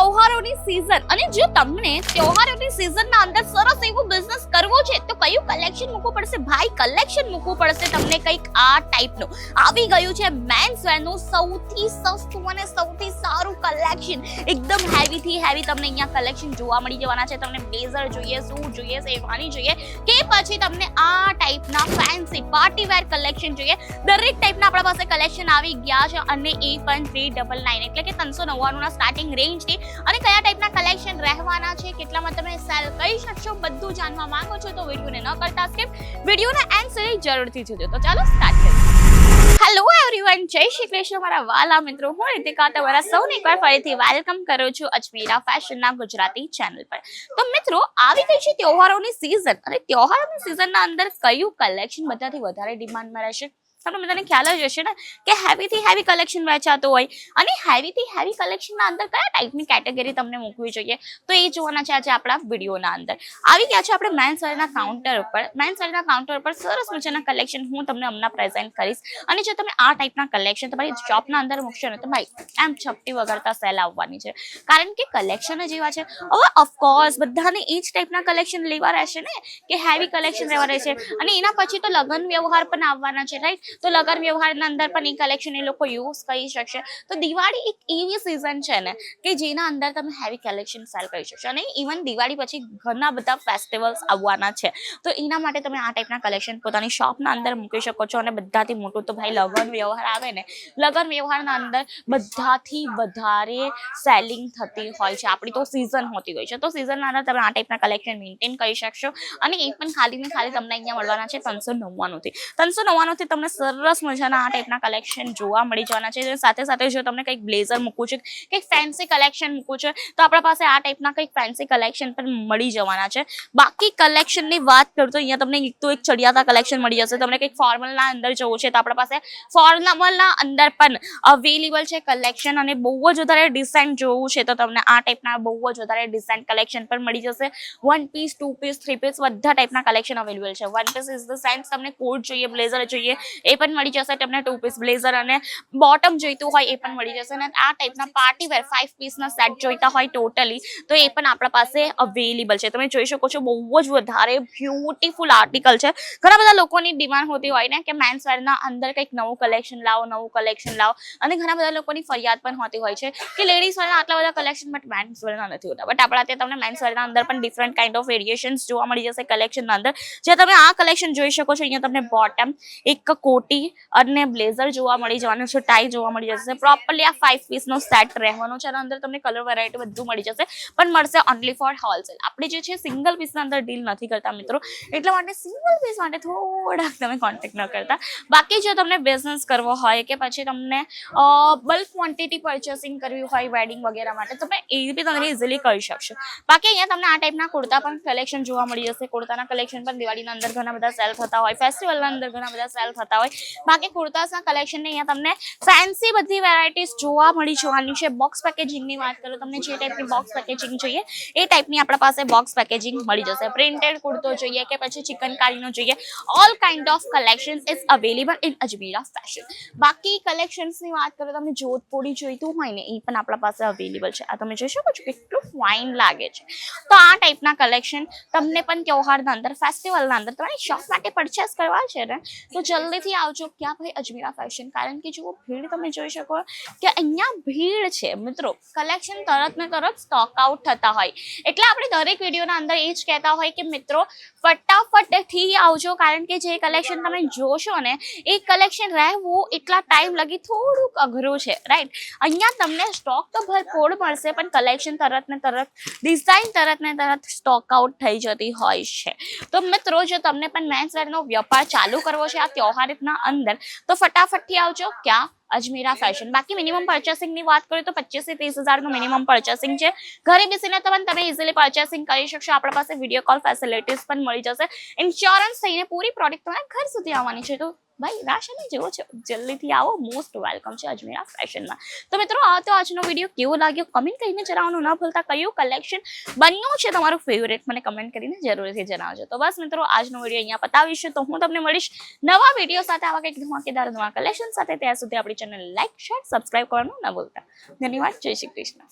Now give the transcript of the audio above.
તહેવારોની સીઝન અને જો તમને તહેવારોની સીઝનના અંદર સરસ એવું બિઝનેસ કરવો છે તો કયું કલેક્શન મૂકવું પડશે ભાઈ? કલેક્શન મૂકવું પડશે તમને કંઈક આ ટાઈપનું. આવી ગયું છે મેન્સ વેરનું સૌથી સસ્તું અને સૌથી સારું કલેક્શન. એકદમ હેવી થી હેવી તમને અહીંયા કલેક્શન જોવા મળી જવાના છે. તમને બ્લેઝર જોઈએ, સૂટ જોઈએ, શેરવાની જોઈએ કે પછી તમને આ ટાઈપના ફેન્સી પાર્ટી વેર કલેક્શન જોઈએ. દરેક ટાઈપના આપણા પાસે કલેક્શન આવી ગયા છે અને એ પણ 399 એટલે કે 399 ના સ્ટાર્ટિંગ રેન્જ થી. અને કયા ટાઈપના કલેક્શન રહેવાના છે, કેટલામાં તમે સેલ કરી શકશો, બધું જાણવા માંગો છો તો વિડીયોને ન કરતા સ્કીપ, વિડીયોના એન્ડ સુધી જરૂરથી જોજો. તો ચાલો સ્ટાર્ટ કરીએ. હેલો એવરીવન, જય શ્રી કૃષ્ણ મારા વાલા મિત્રો. હું રીતિકા તમારા સૌને એકવાર ફરીથી વેલકમ કરું છું અજમેરા ફેશનના ગુજરાતી ચેનલ પર. તો મિત્રો, આવી ગઈ છે તહેવારોની સીઝન અને તહેવારોની સીઝનના અંદર કયું કલેક્શન બધાથી વધારે ડિમાન્ડમાં રહેશે? તમને બધાને ખ્યાલ જ હશે ને કે હેવી થી હેવી કલેક્શન વેચાતું હોય અને હેવી થી હેવી કલેક્શનના અંદર કયા ટાઈપની કેટેગરી તમને મૂકવી જોઈએ તો એ જોવાના છે આજે આપણા વિડીયોના અંદર. આવી ગયા છે આપણે મેન્સ વેરના કાઉન્ટર ઉપર. મેન્સ વેરના કાઉન્ટર ઉપર સરસ મજાના કલેક્શન હું તમને હમણાં પ્રેઝન્ટ કરીશ. અને જો તમે આ ટાઈપના કલેક્શન તમારી શોપના અંદર મૂકશો ને તો ભાઈ એમ છપટી વગરતા સેલ આવવાની છે, કારણ કે કલેક્શન જ એવા છે. હવે ઓફકોર્સ બધાને એ જ ટાઈપના કલેક્શન લેવા રહેશે ને કે હેવી કલેક્શન લેવા રહેશે અને એના પછી તો લગ્ન વ્યવહાર પણ આવવાના છે, રાઈટ? તો લગ્ન વ્યવહારના અંદર પણ એ કલેક્શન એ લોકો યુઝ કરી શકશે. તો દિવાળી એક એવી સિઝન છે ને કે જેના અંદર તમે હેવી કલેક્શન સેલ કરી શકશો. અને ઇવન દિવાળી પછી ઘણા બધા ફેસ્ટિવલ્સ આવવાના છે, તો એના માટે તમે આ ટાઈપના કલેક્શન પોતાની શોપના અંદર મૂકી શકો છો. અને બધાથી મોટું તો ભાઈ લગ્ન વ્યવહાર આવે ને, લગ્ન વ્યવહારના અંદર બધાથી વધારે સેલિંગ થતી હોય છે, આપણી તો સિઝન હોતી હોય છે. તો સિઝનના અંદર તમે આ ટાઈપના કલેક્શન મેન્ટેન કરી શકશો. અને એ પણ ખાલી ને ખાલી તમને અહીંયા મળવાના છે 399 થી. 399 થી તમને સરસ મજાના આ ટાઈપના કલેક્શન જોવા મળી જવાના છે. સાથે સાથે જો તમને કંઈક બ્લેઝર મૂકવું છે, કંઈક ફેન્સી કલેક્શન મૂકવું છે તો આપણા પાસે આ ટાઈપના કંઈક ફેન્સી કલેક્શન પણ મળી જવાના છે. બાકી કલેક્શનની વાત કરું તો અહીંયા તમને એક ચડિયાતા કલેક્શન મળી જશે. તમને કંઈક ફોર્મલના અંદર જવું છે તો આપણા પાસે ફોર્મલના અંદર પણ અવેલેબલ છે કલેક્શન. અને બહુ જ વધારે ડિઝાઇન જોવું છે તો તમને આ ટાઈપના બહુ જ વધારે ડિઝાઇન કલેક્શન પણ મળી જશે. 1 પીસ, 2 પીસ, 3 પીસ બધા ટાઈપના કલેક્શન અવેલેબલ છે. 1 પીસ ઇઝ ધ સેન્સ તમને કોટ જોઈએ, બ્લેઝર જોઈએ એ પણ મળી જશે. તમને 2 પીસ બ્લેઝર અને બોટમ જોઈતું હોય એ પણ મળી જશે. અને આ ટાઈપના પાર્ટી વેર 5 પીસના સેટ જોઈતા હોય ટોટલી તો એ પણ આપણા પાસે અવેલેબલ છે. તમે જોઈ શકો છો બહુ જ વધારે બ્યુટીફુલ આર્ટિકલ છે. ઘણા બધા લોકોની ડિમાન્ડ હોતી હોય ને કે મેન્સ વેરના અંદર કંઈક નવું કલેક્શન લાવો, નવું કલેક્શન લાવો. અને ઘણા બધા લોકોની ફરિયાદ પણ હોતી હોય છે કે લેડીઝ વેરના આટલા બધા કલેક્શન બટ મેન્સ વેરના નથી હોતા. બટ આપણા ત્યાં તમને મેન્સ વેરના અંદર પણ ડિફરન્ટ કાઇન્ડ ઓફ વેરિએશન્સ જોવા મળી જશે કલેક્શનના અંદર. જે તમે આ કલેક્શન જોઈ શકો છો, અહીંયા તમને બોટમ, એક કોટી અને બ્લેઝર જોવા મળી જવાનું છે, ટાઈ જોવા મળી જશે. પ્રોપરલી આ 5 પીસનો સેટ રહેવાનો છે. અને અંદર તમને કલર વેરાયટી બધું મળી જશે, પણ મળશે ઓનલી ફોર હોલસેલ. આપણે જે છે સિંગલ પીસના અંદર ડીલ નથી કરતા મિત્રો, એટલા માટે સિંગલ પીસ માટે થોડાક તમે કોન્ટેક્ટ ન કરતા. બાકી જો તમને બિઝનેસ કરવો હોય કે પછી તમને બલ્ક ક્વોન્ટિટી પરચેસિંગ કરવી હોય વેડિંગ વગેરે માટે તો તમે એ બી તમે ઇઝીલી કરી શકશો. બાકી અહીંયા તમને આ ટાઈપના કુર્તા પણ કલેક્શન જોવા મળી જશે. કુર્તાના કલેક્શન પણ દિવાળીના અંદર ઘણા બધા સેલ થતા હોય, ફેસ્ટિવલના અંદર ઘણા બધા સેલ થતા હોય. બાકી કુર્તાસના કલેક્શન ને અહીંયા તમને ફેન્સી બધી વેરાયટીઝ જોવા મળી જવાની છે. બોક્સ પેકેજિંગની વાત કરું, તમને જે ટાઈપની બોક્સ પેકેજિંગ જોઈએ એ ટાઈપની આપણા પાસે બોક્સ પેકેજિંગ મળી જશે. પ્રિન્ટેડ કુર્તો જોઈએ કે પછી ચિકનકારીનો જોઈએ, all kind of collection is available in Ajmera fashion. બાકી કલેક્શન્સની વાત કરું, તમને જોધપુરી જોઈતું હોય ને એ પણ આપણા પાસે અવેલેબલ છે. આ તમે જોઈ શકો છો કેટલું ફાઇન લાગે છે. તો આ ટાઈપના કલેક્શન તમને પણ તહેવારના અંદર, ફેસ્ટિવલના અંદર તમારી શોપ માટે પરચેસ કરવા છે ને તો જલ્દીથી આવજો. ક્યાં ભાઈ? અજમેરા ફેશન. કારણ કે જો ભીડ તમે જોઈ શકો કે અહીંયા ભીડ છે મિત્રો, કલેક્શન તરત ને તરત સ્ટોક આઉટ થતા હોય. એટલે આપણે દરેક વિડીયોના અંદર એ જ કહેતા હોય કે મિત્રો ફટાફટથી આવજો, કારણ કે જે કલેક્શન તમે જોશો ને એ કલેક્શન રહેવું એટલા ટાઈમ લગી થોડુંક અઘરું છે, રાઈટ? અહીંયા તમને સ્ટોક તો ભરપૂર મળશે પણ કલેક્શન તરત ને તરત, ડિઝાઇન તરત ને તરત સ્ટોક આઉટ થઈ જતી હોય છે. તો મિત્રો, જો તમને પણ મેન્સ વેરનો વ્યાપાર ચાલુ કરવો છે આ તહેવારના અંદર તો ફટાફટથી આવજો. ક્યાં? અજમેરા ફેશન. બાકી મિનિમમ પરચેસિંગની વાત કરીએ તો 25 થી 30 હજારનું મિનિમમ પરચેસિંગ છે. ઘરે બેસીને તમે ઇઝીલી પરચેસિંગ કરી શકશો. આપણા પાસે વિડીયો કોલ ફેસિલિટીઝ પણ મળી જશે. ઇન્સ્યોરન્સ થઈને પૂરી પ્રોડક્ટ તમારા ઘર સુધી આવવાની છે. તો ભાઈ રાશિ નહીં જેવો છે, જલ્દીથી આવો. મોસ્ટ વેલકમ છે અજમેરા ફેશનમાં. તો મિત્રો, આ તો આજનો વિડીયો કેવો લાગ્યો કમેન્ટ કરીને જણાવવાનું ન ભૂલતા. કયું કલેક્શન બન્યું છે તમારું ફેવરેટ મને કમેન્ટ કરીને જરૂરથી જણાવજો. તો બસ મિત્રો, આજનો વિડીયો અહીંયા પતાવીશું. તો હું તમને મળીશ નવા વિડીયો સાથે, આવા કંઈક ધમાકેદાર નવા કલેક્શન સાથે. ત્યાં સુધી આપણી ચેનલ લાઈક, શેર, સબસ્ક્રાઇબ કરવાનું ન ભૂલતા. ધન્યવાદ. જય શ્રી કૃષ્ણ.